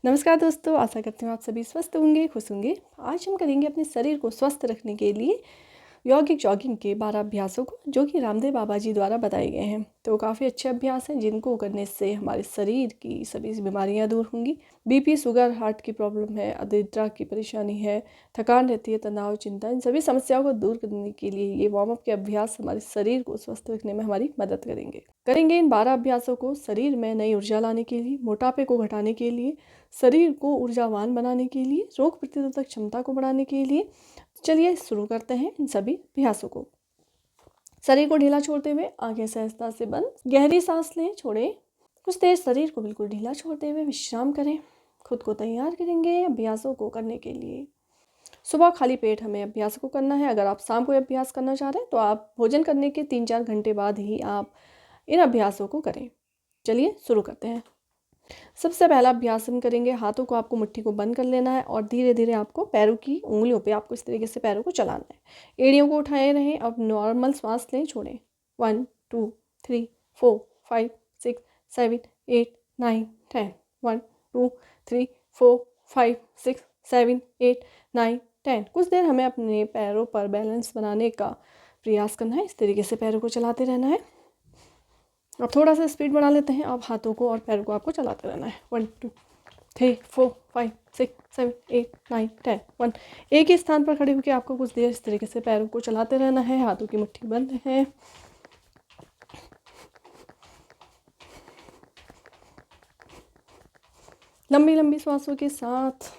नमस्कार दोस्तों, आशा करती हूँ आप सभी स्वस्थ होंगे, खुश होंगे। आज हम करेंगे अपने शरीर को स्वस्थ रखने के लिए यौगिक जॉगिंग के 12 अभ्यासों को, जो कि रामदेव बाबा जी द्वारा बताए गए हैं। तो काफ़ी अच्छे अभ्यास हैं जिनको करने से हमारे शरीर की सभी बीमारियां दूर होंगी। बीपी, शुगर, हार्ट की प्रॉब्लम है, अनिद्रा की परेशानी है, थकान रहती है, तनाव, चिंता, इन सभी समस्याओं को दूर करने के लिए ये वार्म अप के अभ्यास हमारे शरीर को स्वस्थ रखने में हमारी मदद करेंगे इन 12 अभ्यासों को शरीर में नई ऊर्जा लाने के लिए, मोटापे को घटाने के लिए, शरीर को ऊर्जावान बनाने के लिए, रोग प्रतिरोधक क्षमता को बढ़ाने के लिए। चलिए शुरू करते हैं इन सभी अभ्यासों को। शरीर को ढीला छोड़ते हुए आंखें सहजता से बंद, गहरी सांस लें, छोड़ें। कुछ देर शरीर को बिल्कुल ढीला छोड़ते हुए विश्राम करें। खुद को तैयार करेंगे अभ्यासों को करने के लिए। सुबह खाली पेट हमें अभ्यास को करना है। अगर आप शाम को अभ्यास करना चाह रहे हैं तो आप भोजन करने के 3-4 घंटे बाद ही आप इन अभ्यासों को करें। चलिए शुरू करते हैं। सबसे पहला अभ्यास हम करेंगे, हाथों को आपको मुट्ठी को बंद कर लेना है और धीरे धीरे आपको पैरों की उंगलियों पे आपको इस तरीके से पैरों को चलाना है। एड़ियों को उठाए रहें। अब नॉर्मल सांस लें, छोड़ें। 1 2 3 4 5 6 7 8 9 10। 1 2 3 4 5 6 7 8 9 10। कुछ देर हमें अपने पैरों पर बैलेंस बनाने का प्रयास करना है। इस तरीके से पैरों को चलाते रहना है। अब थोड़ा सा स्पीड बढ़ा लेते हैं। अब हाथों को और पैरों को आपको चलाते रहना है। 1 2 3 4 5 6 7 8 9 10। 1। एक ही स्थान पर खड़े होकर आपको कुछ देर इस तरीके से पैरों को चलाते रहना है। हाथों की मुट्ठी बंद है। लंबी लंबी सांसों के साथ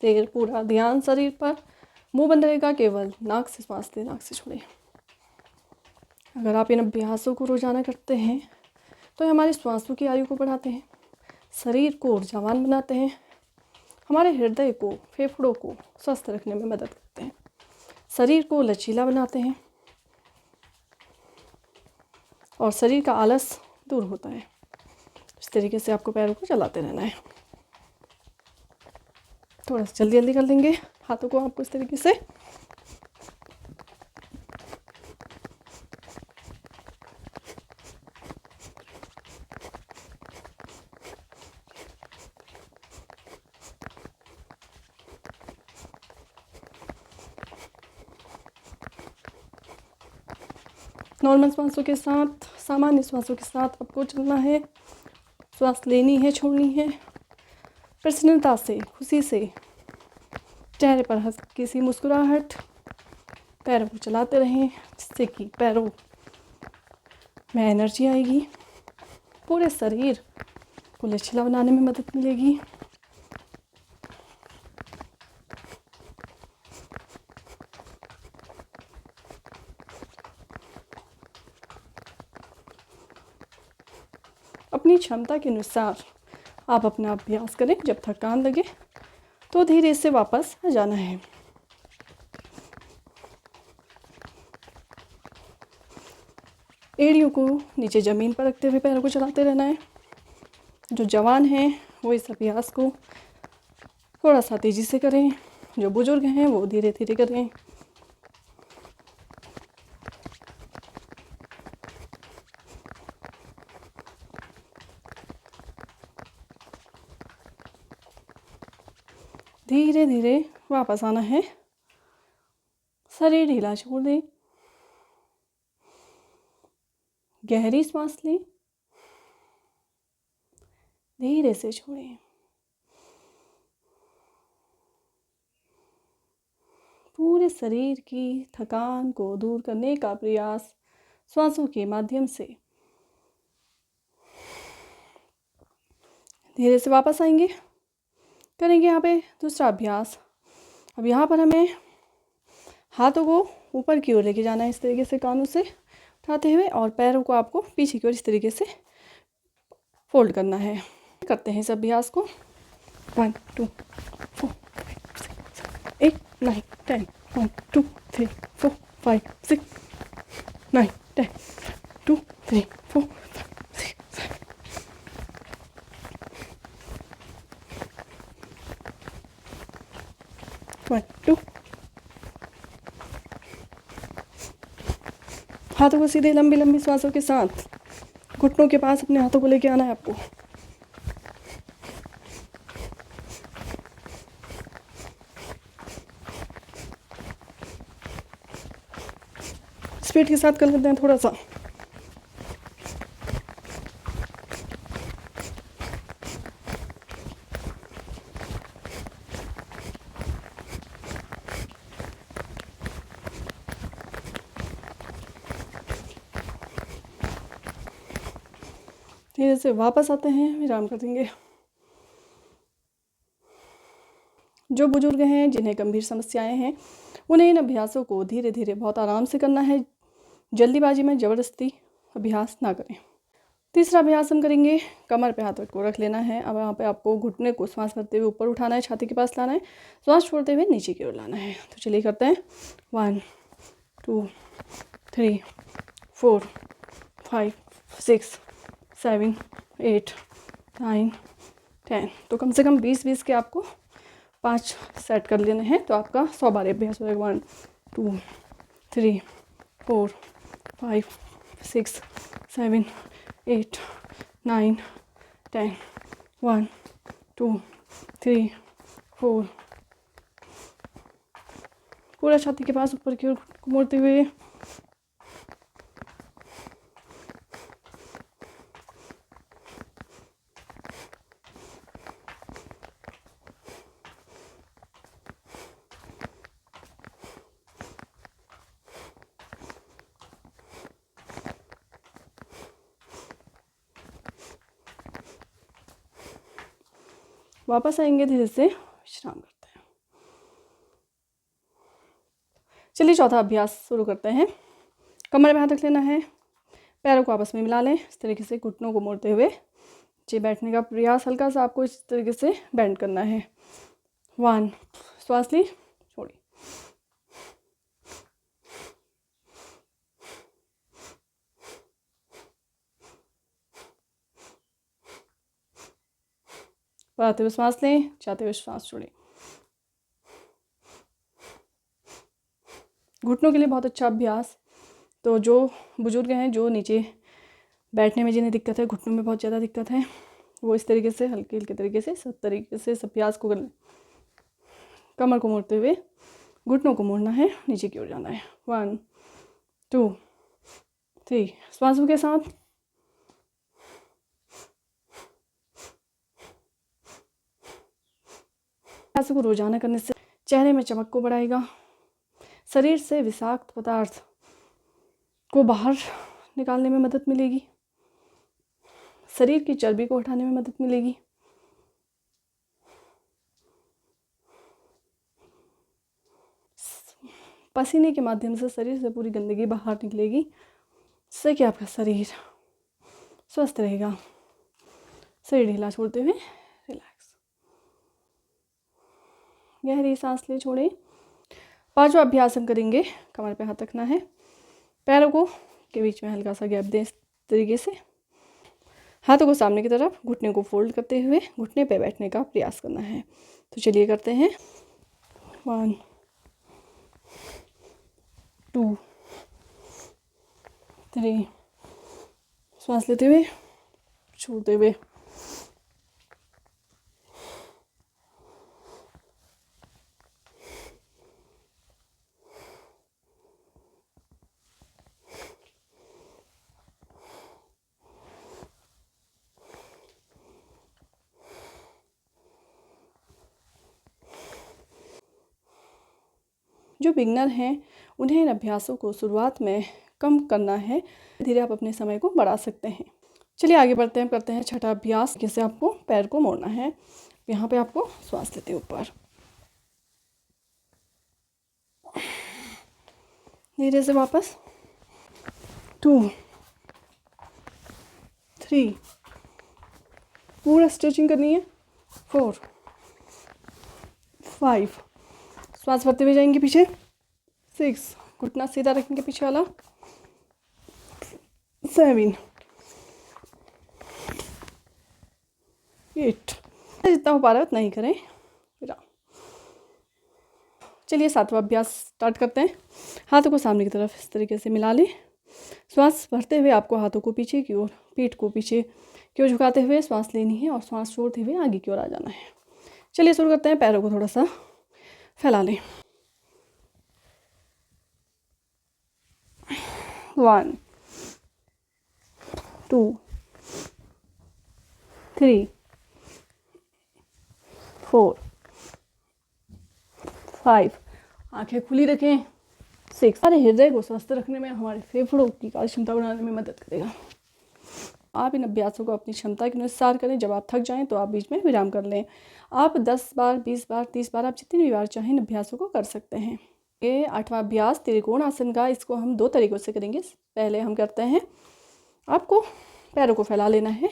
देर पूरा ध्यान शरीर पर। मुंह बंद रहेगा, केवल नाक से सांस लें, नाक से छोड़ें। अगर आप इन अभ्यासों को रोजाना करते हैं तो हमारी श्वासों की आयु को बढ़ाते हैं, शरीर को ऊर्जावान बनाते हैं, हमारे हृदय को, फेफड़ों को स्वस्थ रखने में मदद करते हैं, शरीर को लचीला बनाते हैं और शरीर का आलस दूर होता है। इस तरीके से आपको पैरों को चलाते रहना है। थोड़ा सा जल्दी जल्दी कर लेंगे। हाथों को आपको इस तरीके से नॉर्मल श्वासों के साथ, सामान्य श्वासों के साथ आपको चलना है। श्वास लेनी है, छोड़नी है प्रसन्नता से, खुशी से, चेहरे पर हल्की सी मुस्कुराहट। पैरों को चलाते रहें जिससे कि पैरों में एनर्जी आएगी, पूरे शरीर को लचीला बनाने में मदद मिलेगी। अपनी क्षमता के अनुसार आप अपना अभ्यास करें। जब थकान लगे तो धीरे से वापस आ जाना है। एड़ियों को नीचे ज़मीन पर रखते हुए पैरों को चलाते रहना है। जो जवान हैं वो इस अभ्यास को थोड़ा सा तेज़ी से करें, जो बुजुर्ग हैं वो धीरे धीरे करें। धीरे धीरे वापस आना है। शरीर ढीला छोड़ दें। गहरी सांस लें, धीरे से छोड़ें। पूरे शरीर की थकान को दूर करने का प्रयास श्वासों के माध्यम से। धीरे से वापस आएंगे। करेंगे यहाँ पे दूसरा अभ्यास। अब यहाँ पर हमें हाथों को ऊपर की ओर लेके जाना है, इस तरीके से कानों से उठाते हुए, और पैरों को आपको पीछे की ओर इस तरीके से फोल्ड करना है। करते हैं इस अभ्यास को। 1 2 4 5 6 7 8 9 10। 1 2 3 4 5 6 9 10। 2 3 4 5 6 7। हाथों को सीधे लंबी लंबी सांसों के साथ घुटनों के पास अपने हाथों को लेके आना है आपको। स्पीड के साथ कर लेते हैं थोड़ा सा। धीरे से वापस आते हैं, विराम कर देंगे। जो बुजुर्ग हैं जिन्हें गंभीर समस्याएं हैं उन्हें इन अभ्यासों को धीरे धीरे बहुत आराम से करना है, जल्दीबाजी में ज़बरदस्ती अभ्यास ना करें। तीसरा अभ्यास हम करेंगे, कमर पे हाथ को रख लेना है। अब यहाँ पे आपको घुटने को सांस भरते हुए ऊपर उठाना है, छाती के पास लाना है, सांस छोड़ते हुए नीचे की ओर लाना है। तो चलिए करते हैं। 1 2 3 4 5 6 7 8 9 10। तो कम से कम 20-20 के आपको 5 सेट कर लेने हैं, तो आपका 100 बार अभ्यास हो जाएगा। 1 2 3 4 5 6 7 8 9 10। 1 2 3 4। पूरा छाती के पास ऊपर की ओर मोड़ते हुए। वापस आएंगे, धीरे से विश्राम करते हैं। चलिए चौथा अभ्यास शुरू करते हैं। कमर में हाथ रख लेना है, पैरों को आपस में मिला लें, इस तरीके से घुटनों को मोड़ते हुए नीचे बैठने का प्रयास, हल्का सा आपको इस तरीके से बेंड करना है। 1 श्वास ली, छोड़ी। बढ़ाते हुए सांस लें, जाते हुए सांस छोड़ें। घुटनों के लिए बहुत अच्छा अभ्यास। तो जो बुजुर्ग हैं, जो नीचे बैठने में जिन्हें दिक्कत है, घुटनों में बहुत ज़्यादा दिक्कत है, वो इस तरीके से हल्के हल्के तरीके से सब तरीके से इस अभ्यास को कर लें। कमर को मोड़ते हुए घुटनों को मोड़ना है, नीचे की ओर जाना है। 1 2 3 श्वासों के साथ। अभ्यास को रोजाना करने से चेहरे में चमक को बढ़ाएगा, शरीर से विषाक्त पदार्थ को बाहर निकालने में मदद मिलेगी, शरीर की चर्बी को हटाने में मदद मिलेगी। पसीने के माध्यम से शरीर से पूरी गंदगी बाहर निकलेगी, जिससे कि आपका शरीर स्वस्थ रहेगा। शरीर ढीला छोड़ते हुए रिलैक्स, गहरी सांस ले, छोड़े। पांचवा अभ्यास हम करेंगे, कमर पे हाथ रखना है, पैरों को के बीच में हल्का सा गैप दें, इस तरीके से हाथों को सामने की तरफ, घुटने को फोल्ड करते हुए घुटने पे बैठने का प्रयास करना है। तो चलिए करते हैं। 1 2 3 सांस लेते हुए, छोड़ते हुए। जो बिगनर हैं उन्हें इन अभ्यासों को शुरुआत में कम करना है, धीरे आप अपने समय को बढ़ा सकते हैं। चलिए आगे बढ़ते हैं, करते हैं छठा अभ्यास। जैसे आपको पैर को मोड़ना है, यहाँ पे आपको श्वास लेते ऊपर, धीरे से वापस। 2 3 पूरा स्ट्रेचिंग करनी है। 4 5 श्वास भरते हुए जाएंगे पीछे। 6 घुटना सीधा रखेंगे पीछे वाला। 7 8 जितना हो पा रहा है उतना ही करें। चलिए सातवां अभ्यास स्टार्ट करते हैं। हाथों को सामने की तरफ इस तरीके से मिला लें, श्वास भरते हुए आपको हाथों को पीछे की ओर, पीठ को पीछे की ओर झुकाते हुए श्वास लेनी है और श्वास छोड़ते हुए आगे की ओर आ जाना है। चलिए शुरू करते हैं। पैरों को थोड़ा सा फैला लें। 1 2 3 4 5, आंखें खुली रखें। 6, हमारे हृदय को स्वस्थ रखने में, हमारे फेफड़ों की कार्य क्षमता बढ़ाने में मदद करेगा। आप इन अभ्यासों को अपनी क्षमता के अनुसार करें। जब आप थक जाएं तो आप बीच में विराम कर लें। आप 10 बार, 20 बार, 30 बार, आप जितनी भी बार चाहें इन अभ्यासों को कर सकते हैं। ये 8वां अभ्यास त्रिकोण आसन का, इसको हम 2 तरीक़ों से करेंगे। पहले हम करते हैं, आपको पैरों को फैला लेना है।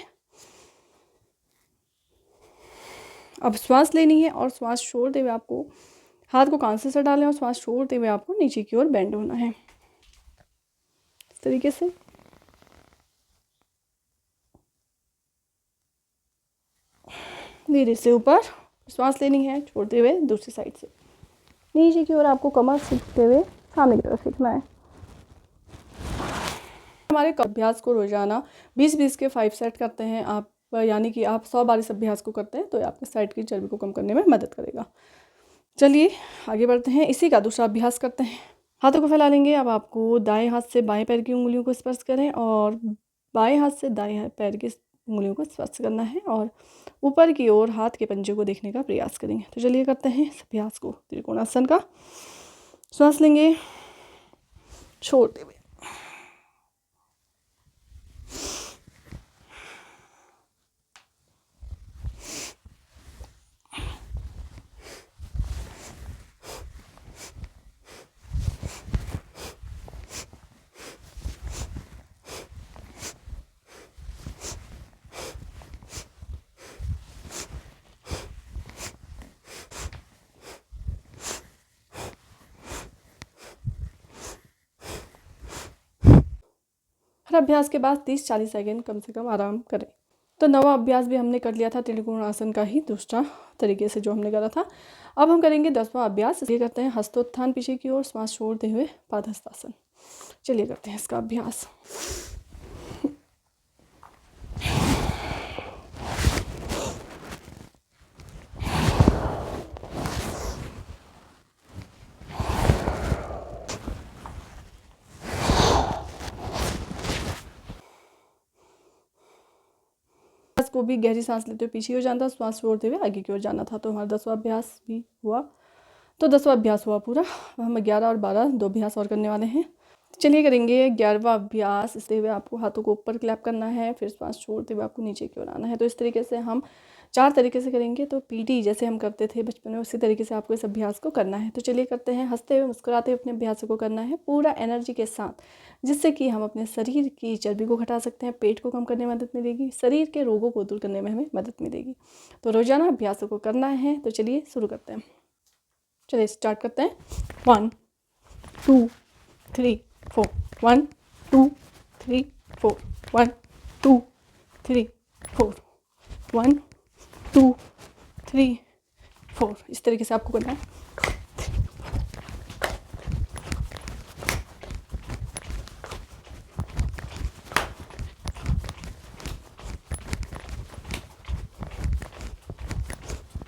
अब श्वास लेनी है और श्वास छोड़ते हुए आपको हाथ को कान से डालें और श्वास छोड़ते हुए आपको नीचे की ओर बेंड होना है, इस तरीके से। धीरे से ऊपर श्वास लेनी है, छोड़ते हुए दूसरी साइड से नीचे की ओर आपको कमर सीखते हुए सामने की तरफ सीखना है। हमारे अभ्यास को रोजाना 20-20 के 5 सेट करते हैं आप, यानी कि आप 100 बार इस अभ्यास को करते हैं तो आपके साइड की चर्बी को कम करने में मदद करेगा। चलिए आगे बढ़ते हैं। इसी का दूसरा अभ्यास करते हैं। हाथों को फैला लेंगे। अब आपको दाएं हाथ से बाएं पैर की उंगलियों को स्पर्श करें और बाएं हाथ से दाएं पैर की उंगलियों को स्पर्श करना है और ऊपर की ओर हाथ के पंजे को देखने का प्रयास करेंगे। तो चलिए करते हैं इस अभ्यास को, त्रिकोणासन का। श्वास लेंगे छोड़ते हुए, हर अभ्यास के बाद 30-40 सेकेंड कम से कम आराम करें। तो 9वां अभ्यास भी हमने कर लिया था, त्रिकोणासन का ही दूसरा तरीके से जो हमने करा था। अब हम करेंगे 10वां अभ्यास। ये करते हैं हस्तोत्थान पीछे की ओर, श्वास छोड़ते हुए पादहस्तासन। चलिए करते हैं इसका अभ्यास। को भी गहरी सांस लेते हुए पीछे हो जाना था, श्वास छोड़ते हुए आगे की ओर जाना था। तो हमारा 10वां अभ्यास भी हुआ। तो 10वां अभ्यास हुआ पूरा। हम 11 और 12 2 अभ्यास और करने वाले हैं। चलिए करेंगे 11वां अभ्यास। इसते हुए आपको हाथों को ऊपर क्लैप करना है, फिर श्वास छोड़ते हुए आपको नीचे की ओर आना है। तो इस तरीके से हम 4 तरीके से करेंगे। तो पीटी जैसे हम करते थे बचपन में, उसी तरीके से आपको इस अभ्यास को करना है। तो चलिए करते हैं। हंसते हुए मुस्कुराते हुए अपने अभ्यास को करना है पूरा एनर्जी के साथ, जिससे कि हम अपने शरीर की चर्बी को घटा सकते हैं, पेट को कम करने में मदद मिलेगी, शरीर के रोगों को दूर करने में हमें मदद मिलेगी। तो रोजाना अभ्यासों को करना है। तो चलिए शुरू करते हैं। चलिए स्टार्ट करते हैं। 1 2 3 4 1 2 3 4 1 2 3 4 1 2 3 4। इस तरीके से आपको करना है।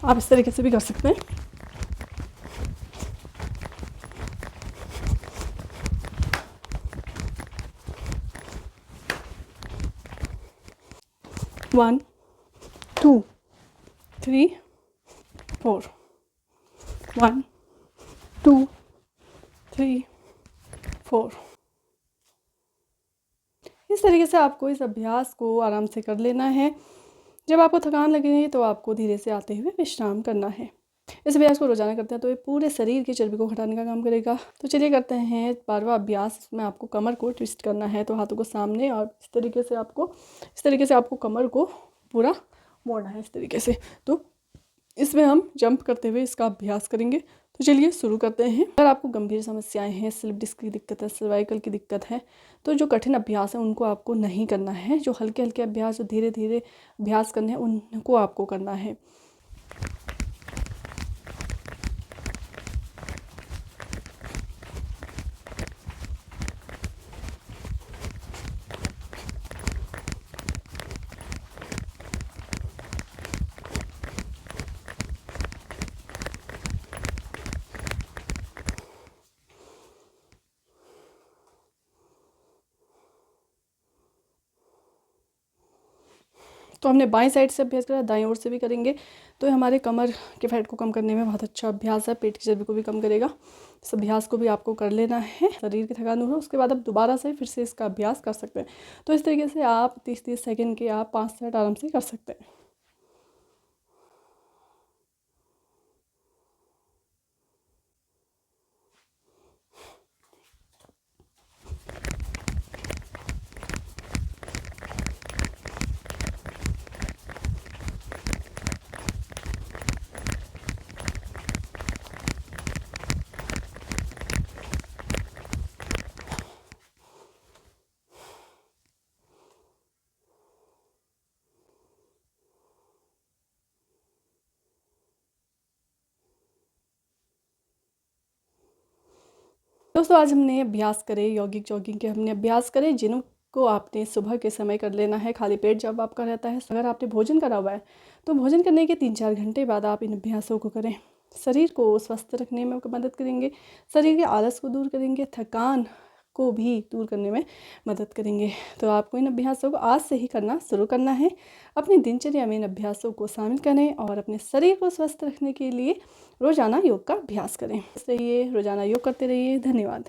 आप इस तरीके से भी कर सकते हैं। One, 2 3 4 1 2 3 4। इस तरीके से आपको इस अभ्यास को आराम से कर लेना है। जब आपको थकान लगे तो आपको धीरे से आते हुए विश्राम करना है। इस अभ्यास को रोजाना करते हैं तो ये पूरे शरीर की चर्बी को घटाने का काम करेगा। तो चलिए करते हैं 12वां अभ्यास। इसमें आपको कमर को ट्विस्ट करना है। तो हाथों को सामने और इस तरीके से आपको कमर को पूरा मोड़ना है, इस तरीके से। तो इसमें हम जंप करते हुए इसका अभ्यास करेंगे। तो चलिए शुरू करते हैं। अगर आपको गंभीर समस्याएं हैं, स्लिप डिस्क की दिक्कत है, सर्वाइकल की दिक्कत है, तो जो कठिन अभ्यास है उनको आपको नहीं करना है। जो हल्के हल्के अभ्यास, जो धीरे धीरे अभ्यास करने हैं, उनको आपको करना है। तो हमने बाएं साइड से अभ्यास करा, दाएं ओर से भी करेंगे तो ये हमारे कमर के फैट को कम करने में बहुत अच्छा अभ्यास है, पेट की चर्बी को भी कम करेगा। इस अभ्यास को भी आपको कर लेना है, शरीर की थकान दूर हो, उसके बाद आप दोबारा से फिर से इसका अभ्यास कर सकते हैं। तो इस तरीके से आप 30-30 सेकेंड के आप 5 सेट आराम से कर सकते हैं। दोस्तों आज हमने अभ्यास करे यौगिक जॉगिंग के, हमने अभ्यास करे जिनको आपने सुबह के समय कर लेना है, खाली पेट जब आपका रहता है। अगर आपने भोजन करा हुआ है तो भोजन करने के 3-4 घंटे बाद आप इन अभ्यासों को करें। शरीर को स्वस्थ रखने में मदद करेंगे, शरीर के आलस को दूर करेंगे, थकान को भी दूर करने में मदद करेंगे। तो आपको इन अभ्यासों को आज से ही करना शुरू करना है। अपनी दिनचर्या में इन अभ्यासों को शामिल करें और अपने शरीर को स्वस्थ रखने के लिए रोज़ाना योग का अभ्यास करें। इसलिए रोज़ाना योग करते रहिए। धन्यवाद।